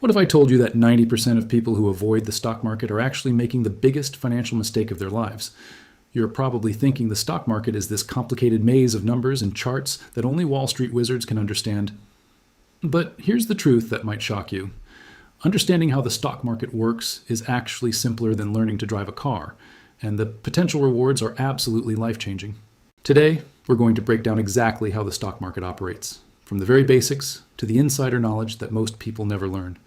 What if I told you that 90% of people who avoid the stock market are actually making the biggest financial mistake of their lives? You're probably thinking the stock market is this complicated maze of numbers and charts that only Wall Street wizards can understand. But here's the truth that might shock you. Understanding how the stock market works is actually simpler than learning to drive a car, and the potential rewards are absolutely life-changing. Today, we're going to break down exactly how the stock market operates, from the very basics to the insider knowledge that most people never learn.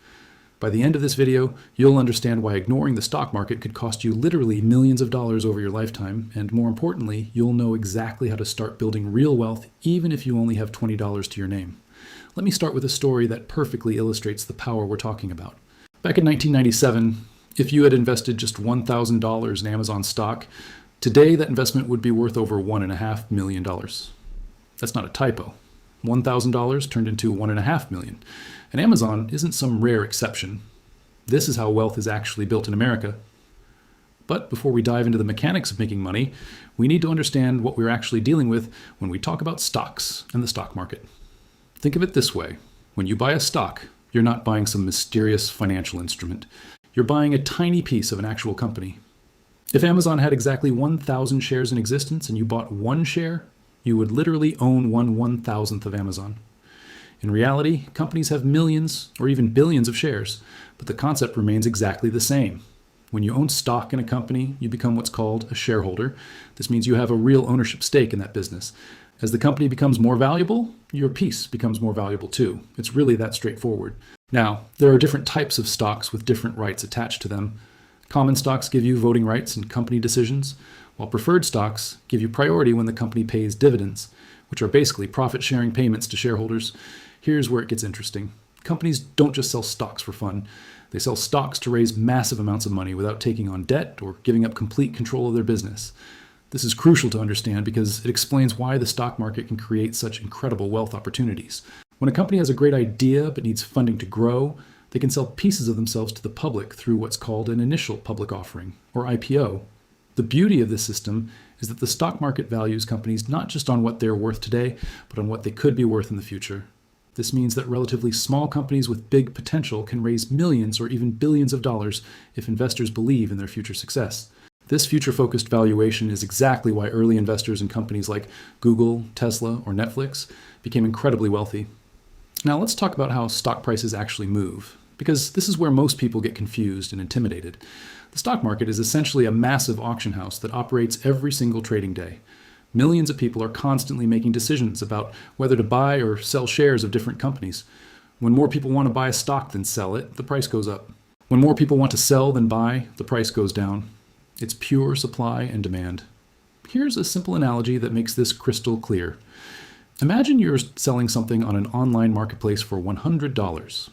By the end of this video, you'll understand why ignoring the stock market could cost you literally millions of dollars over your lifetime, and more importantly, you'll know exactly how to start building real wealth even if you only have $20 to your name. Let me start with a story that perfectly illustrates the power we're talking about. Back in 1997, if you had invested just $1,000 in Amazon stock, today that investment would be worth over $1.5 million. That's not a typo. $1,000 turned into $1.5 million. And Amazon isn't some rare exception. This is how wealth is actually built in America. But before we dive into the mechanics of making money, we need to understand what we're actually dealing with when we talk about stocks and the stock market. Think of it this way. When you buy a stock, you're not buying some mysterious financial instrument. You're buying a tiny piece of an actual company. If Amazon had exactly 1,000 shares in existence and you bought one share, you would literally own 1/1000th of Amazon. In reality, companies have millions or even billions of shares, but the concept remains exactly the same. When you own stock in a company, you become what's called a shareholder. This means you have a real ownership stake in that business. As the company becomes more valuable, your piece becomes more valuable too. It's really that straightforward. Now, there are different types of stocks with different rights attached to them. Common stocks give you voting rights in company decisions, while preferred stocks give you priority when the company pays dividends, which are basically profit-sharing payments to shareholders. Here's where it gets interesting. Companies don't just sell stocks for fun. They sell stocks to raise massive amounts of money without taking on debt or giving up complete control of their business. This is crucial to understand because it explains why the stock market can create such incredible wealth opportunities. When a company has a great idea but needs funding to grow, they can sell pieces of themselves to the public through what's called an initial public offering, or IPO. The beauty of this system is that the stock market values companies not just on what they're worth today, but on what they could be worth in the future. This means that relatively small companies with big potential can raise millions or even billions of dollars if investors believe in their future success. This future-focused valuation is exactly why early investors in companies like Google, Tesla, or Netflix became incredibly wealthy. Now let's talk about how stock prices actually move, because this is where most people get confused and intimidated. The stock market is essentially a massive auction house that operates every single trading day. Millions of people are constantly making decisions about whether to buy or sell shares of different companies. When more people want to buy a stock than sell it, the price goes up. When more people want to sell than buy, the price goes down. It's pure supply and demand. Here's a simple analogy that makes this crystal clear. Imagine you're selling something on an online marketplace for $100.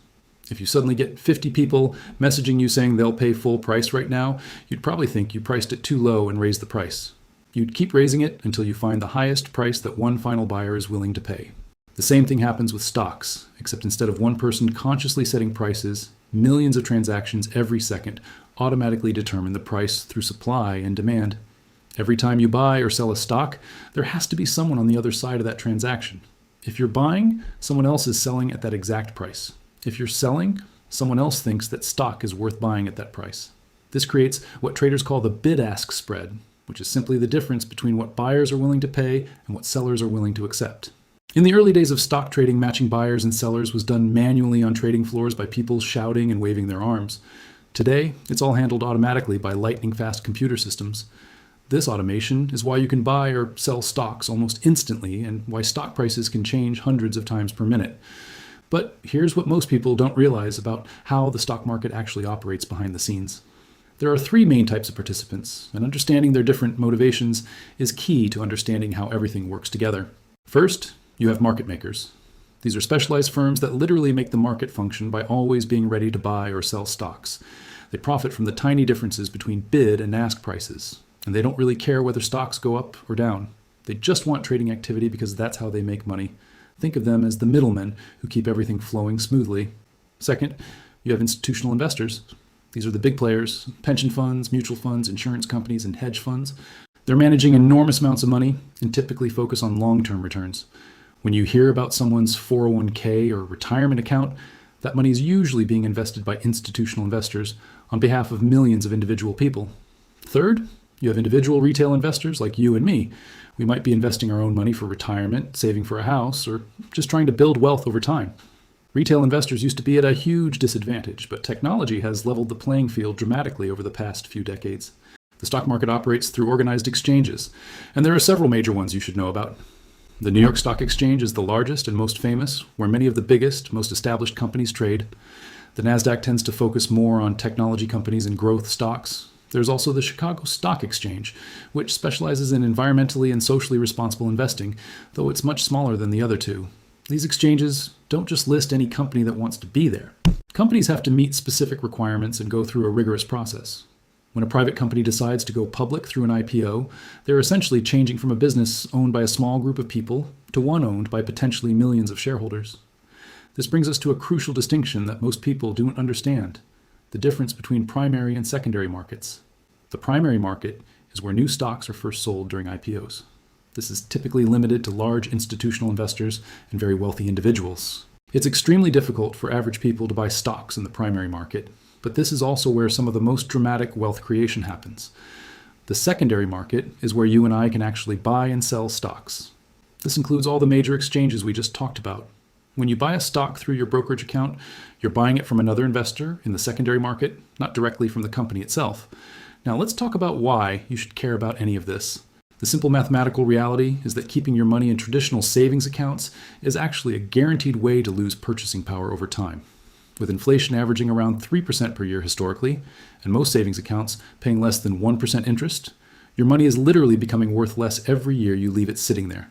If you suddenly get 50 people messaging you saying they'll pay full price right now, you'd probably think you priced it too low and raised the price. You'd keep raising it until you find the highest price that one final buyer is willing to pay. The same thing happens with stocks, except instead of one person consciously setting prices, millions of transactions every second automatically determine the price through supply and demand. Every time you buy or sell a stock, there has to be someone on the other side of that transaction. If you're buying, someone else is selling at that exact price. If you're selling, someone else thinks that stock is worth buying at that price. This creates what traders call the bid-ask spread, which is simply the difference between what buyers are willing to pay and what sellers are willing to accept. In the early days of stock trading, matching buyers and sellers was done manually on trading floors by people shouting and waving their arms. Today, it's all handled automatically by lightning-fast computer systems. This automation is why you can buy or sell stocks almost instantly and why stock prices can change hundreds of times per minute. But here's what most people don't realize about how the stock market actually operates behind the scenes. There are three main types of participants, and understanding their different motivations is key to understanding how everything works together. First, you have market makers. These are specialized firms that literally make the market function by always being ready to buy or sell stocks. They profit from the tiny differences between bid and ask prices, and they don't really care whether stocks go up or down. They just want trading activity because that's how they make money. Think of them as the middlemen who keep everything flowing smoothly. Second, you have institutional investors. These are the big players: pension funds, mutual funds, insurance companies, and hedge funds. They're managing enormous amounts of money and typically focus on long-term returns. When you hear about someone's 401k or retirement account, That money is usually being invested by institutional investors on behalf of millions of individual people. Third, you have individual retail investors like you and me. We might be investing our own money for retirement, saving for a house, or just trying to build wealth over time. Retail investors used to be at a huge disadvantage, but technology has leveled the playing field dramatically over the past few decades. The stock market operates through organized exchanges, and there are several major ones you should know about. The New York Stock Exchange is the largest and most famous, where many of the biggest, most established companies trade. The Nasdaq tends to focus more on technology companies and growth stocks. There's also the Chicago Stock Exchange, which specializes in environmentally and socially responsible investing, though it's much smaller than the other two. These exchanges don't just list any company that wants to be there. Companies have to meet specific requirements and go through a rigorous process. When a private company decides to go public through an IPO, they're essentially changing from a business owned by a small group of people to one owned by potentially millions of shareholders. This brings us to a crucial distinction that most people don't understand: the difference between primary and secondary markets. The primary market is where new stocks are first sold during IPOs. This is typically limited to large institutional investors and very wealthy individuals. It's extremely difficult for average people to buy stocks in the primary market, but this is also where some of the most dramatic wealth creation happens. The secondary market is where you and I can actually buy and sell stocks. This includes all the major exchanges we just talked about. When you buy a stock through your brokerage account, you're buying it from another investor in the secondary market, not directly from the company itself. Now let's talk about why you should care about any of this. The simple mathematical reality is that keeping your money in traditional savings accounts is actually a guaranteed way to lose purchasing power over time. With inflation averaging around 3% per year historically, and most savings accounts paying less than 1% interest, your money is literally becoming worth less every year you leave it sitting there.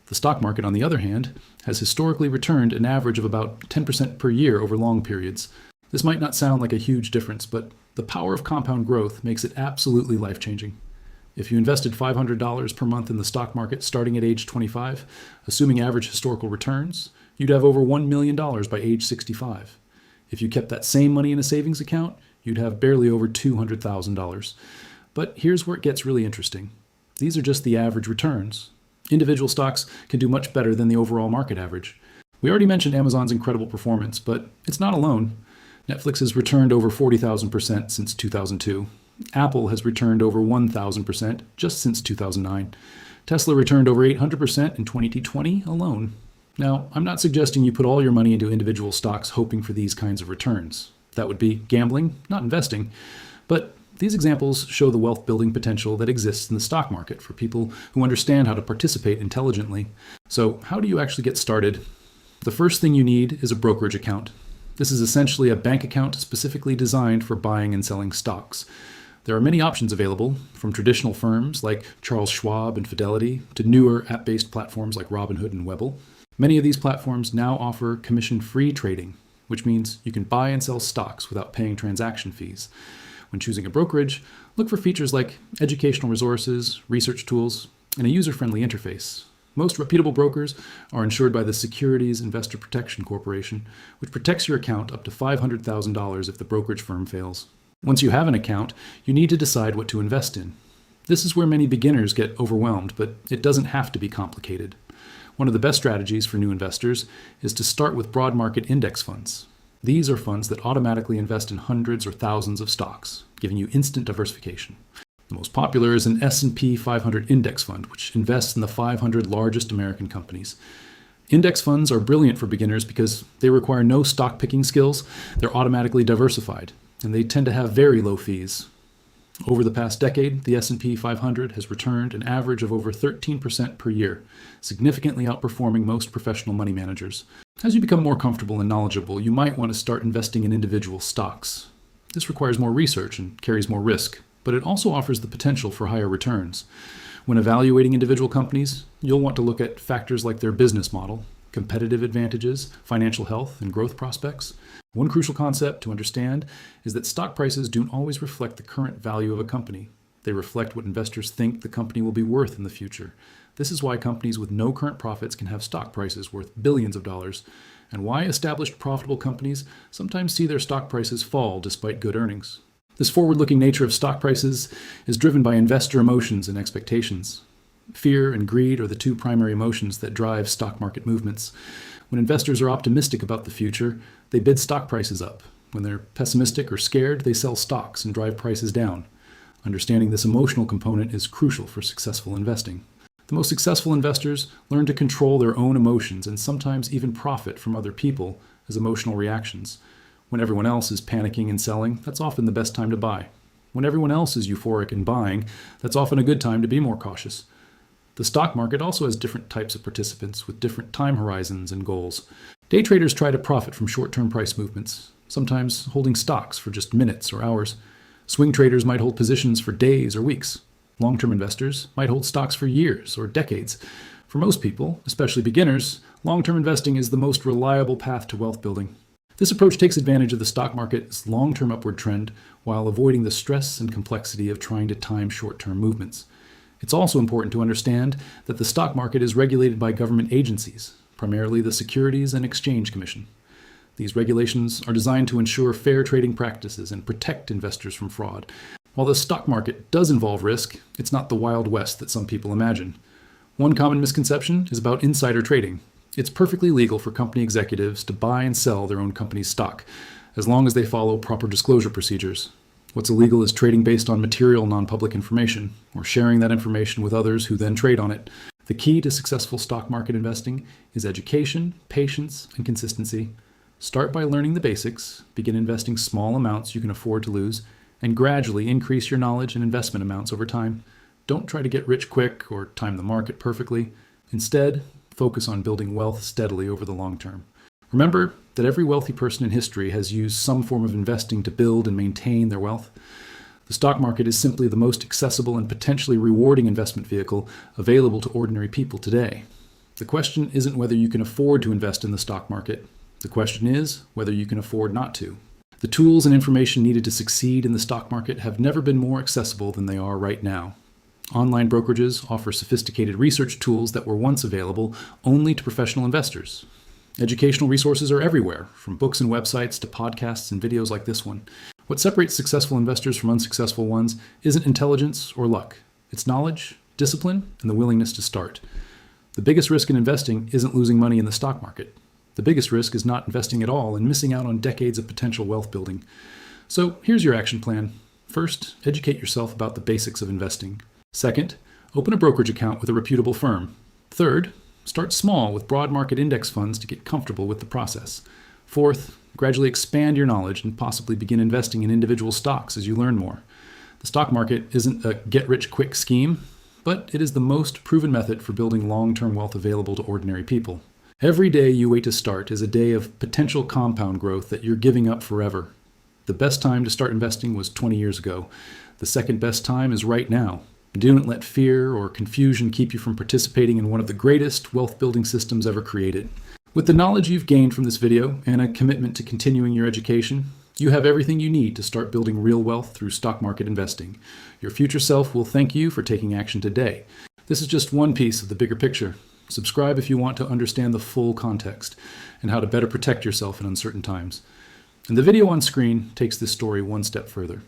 The stock market, on the other hand, has historically returned an average of about 10% per year over long periods. This might not sound like a huge difference, but the power of compound growth makes it absolutely life-changing. If you invested $500 per month in the stock market starting at age 25, assuming average historical returns, you'd have over $1 million by age 65. If you kept that same money in a savings account, you'd have barely over $200,000. But here's where it gets really interesting. These are just the average returns. Individual stocks can do much better than the overall market average. We already mentioned Amazon's incredible performance, but it's not alone. Netflix has returned over 40,000% since 2002. Apple has returned over 1,000% just since 2009. Tesla returned over 800% in 2020 alone. Now, I'm not suggesting you put all your money into individual stocks hoping for these kinds of returns. That would be gambling, not investing. But these examples show the wealth building potential that exists in the stock market for people who understand how to participate intelligently. So, how do you actually get started? The first thing you need is a brokerage account. This is essentially a bank account specifically designed for buying and selling stocks. There are many options available, from traditional firms like Charles Schwab and Fidelity to newer app-based platforms like Robinhood and Webull. Many of these platforms now offer commission-free trading, which means you can buy and sell stocks without paying transaction fees. When choosing a brokerage, look for features like educational resources, research tools, and a user-friendly interface. Most reputable brokers are insured by the Securities Investor Protection Corporation, which protects your account up to $500,000 if the brokerage firm fails. Once you have an account, you need to decide what to invest in. This is where many beginners get overwhelmed, but it doesn't have to be complicated. One of the best strategies for new investors is to start with broad market index funds. These are funds that automatically invest in hundreds or thousands of stocks, giving you instant diversification. The most popular is an S&P 500 index fund, which invests in the 500 largest American companies. Index funds are brilliant for beginners because they require no stock picking skills, they're automatically diversified, and they tend to have very low fees. Over the past decade, the S&P 500 has returned an average of over 13% per year, significantly outperforming most professional money managers. As you become more comfortable and knowledgeable, you might want to start investing in individual stocks. This requires more research and carries more risk, but it also offers the potential for higher returns. When evaluating individual companies, you'll want to look at factors like their business model, competitive advantages, financial health, and growth prospects. One crucial concept to understand is that stock prices don't always reflect the current value of a company. They reflect what investors think the company will be worth in the future. This is why companies with no current profits can have stock prices worth billions of dollars, and why established profitable companies sometimes see their stock prices fall despite good earnings. This forward-looking nature of stock prices is driven by investor emotions and expectations. Fear and greed are the two primary emotions that drive stock market movements. When investors are optimistic about the future, they bid stock prices up. When they're pessimistic or scared, they sell stocks and drive prices down. Understanding this emotional component is crucial for successful investing. The most successful investors learn to control their own emotions and sometimes even profit from other people as emotional reactions. When everyone else is panicking and selling, that's often the best time to buy. When everyone else is euphoric and buying, that's often a good time to be more cautious. The stock market also has different types of participants with different time horizons and goals. Day traders try to profit from short-term price movements, sometimes holding stocks for just minutes or hours. Swing traders might hold positions for days or weeks. Long-term investors might hold stocks for years or decades. For most people, especially beginners, long-term investing is the most reliable path to wealth building. This approach takes advantage of the stock market's long-term upward trend while avoiding the stress and complexity of trying to time short-term movements. It's also important to understand that the stock market is regulated by government agencies, primarily the Securities and Exchange Commission. These regulations are designed to ensure fair trading practices and protect investors from fraud. While the stock market does involve risk, it's not the Wild West that some people imagine. One common misconception is about insider trading. It's perfectly legal for company executives to buy and sell their own company's stock, as long as they follow proper disclosure procedures. What's illegal is trading based on material non-public information, or sharing that information with others who then trade on it. The key to successful stock market investing is education, patience, and consistency. Start by learning the basics, begin investing small amounts you can afford to lose, and gradually increase your knowledge and investment amounts over time. Don't try to get rich quick or time the market perfectly. Instead, focus on building wealth steadily over the long term. Remember that every wealthy person in history has used some form of investing to build and maintain their wealth. The stock market is simply the most accessible and potentially rewarding investment vehicle available to ordinary people today. The question isn't whether you can afford to invest in the stock market. The question is whether you can afford not to. The tools and information needed to succeed in the stock market have never been more accessible than they are right now. Online brokerages offer sophisticated research tools that were once available only to professional investors. Educational resources are everywhere, from books and websites to podcasts and videos like this one. What separates successful investors from unsuccessful ones isn't intelligence or luck. It's knowledge, discipline, and the willingness to start. The biggest risk in investing isn't losing money in the stock market. The biggest risk is not investing at all and missing out on decades of potential wealth building. So here's your action plan. First, educate yourself about the basics of investing. Second, open a brokerage account with a reputable firm. Third, start small with broad market index funds to get comfortable with the process. Fourth, gradually expand your knowledge and possibly begin investing in individual stocks as you learn more. The stock market isn't a get-rich-quick scheme, but it is the most proven method for building long-term wealth available to ordinary people. Every day you wait to start is a day of potential compound growth that you're giving up forever. The best time to start investing was 20 years ago. The second best time is right now. Do not let fear or confusion keep you from participating in one of the greatest wealth-building systems ever created. With the knowledge you've gained from this video and a commitment to continuing your education, you have everything you need to start building real wealth through stock market investing. Your future self will thank you for taking action today. This is just one piece of the bigger picture. Subscribe if you want to understand the full context and how to better protect yourself in uncertain times. And the video on screen takes this story one step further.